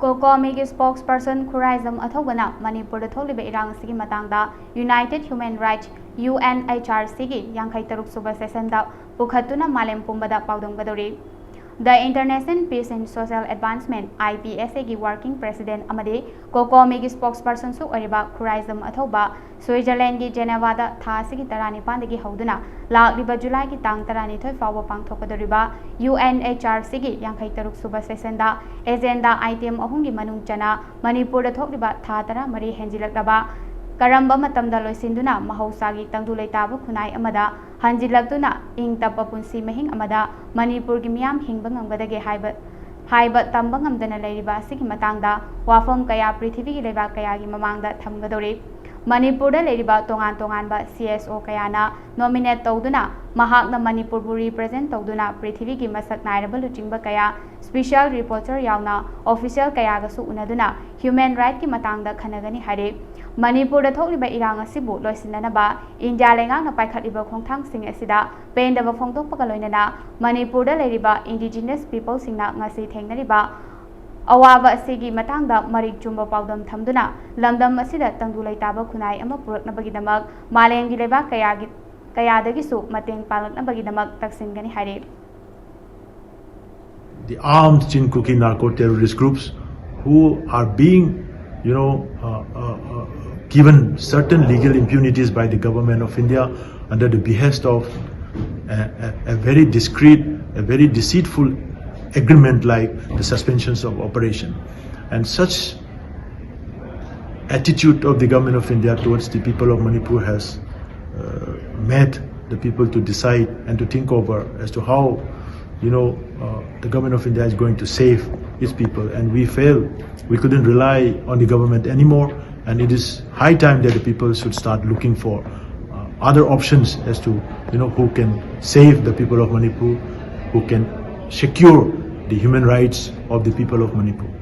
Kokomigi spokesperson Paodamgani-Athouba Manipur tholiba irang sigi matangda United Human Rights Unhrc gi 53 Suba session da Pukhattuna Malem Pumbadaba Paodamgadori. The International Peace and Social Advancement IPSA gi working president amade Kokomigi spokesperson su oriba Paodamgani-Athouba Switzerland gi Geneva da tha sigi 19 dagi hauduna lakliba July gi tang 12 fawba pangthokadoriba UNHRC gi 53 Suba session da agenda item ahum gi manung chana Manipur da thokliba tha 13 henjilaklaba Karamba matamda loisinduna mahausagi tangdu leitaba khunai amada hanjilaktuna ing tappa punsi mahing amada Manipur gi miyam hingba ngamgadage haiba tamba ngamdana leiriba asigi matangda wafam kaya prithvi gi leba kaya gi mamangda thamgadori Manipur da leiriba tongan ba CSO kayana nominate tawduna mahakna Manipur bu represent tawduna prithvi gi masak nairaba luchingba kaya special reporter yauna official kaya ga su unaduna human right ki matangda khanagani hare Manipur da thokliba irang asibu loisinanaba India lengang na paikhatliba khongthang sing asida pendaba phongtokpaga loinana Manipur da leiriba indigenous people singna ngasi thengnariba awaba asigi matangda marik chumba paudam thamduna lamdam asida tangdu leitaba khunai ama puraknabagidamak malengi leba kayadagi su mateng palaknabagidamak taksingani hare. The armed Chinkuki narco-terrorist groups who are being, given certain legal impunities by the government of India under the behest of a very discreet, a very deceitful agreement like the suspensions of operation. And such attitude of the government of India towards the people of Manipur has made the people to decide and to think over as to how the government of India is going to save its people, and we couldn't rely on the government anymore, and it is high time that the people should start looking for other options as to who can save the people of Manipur, who can secure the human rights of the people of Manipur.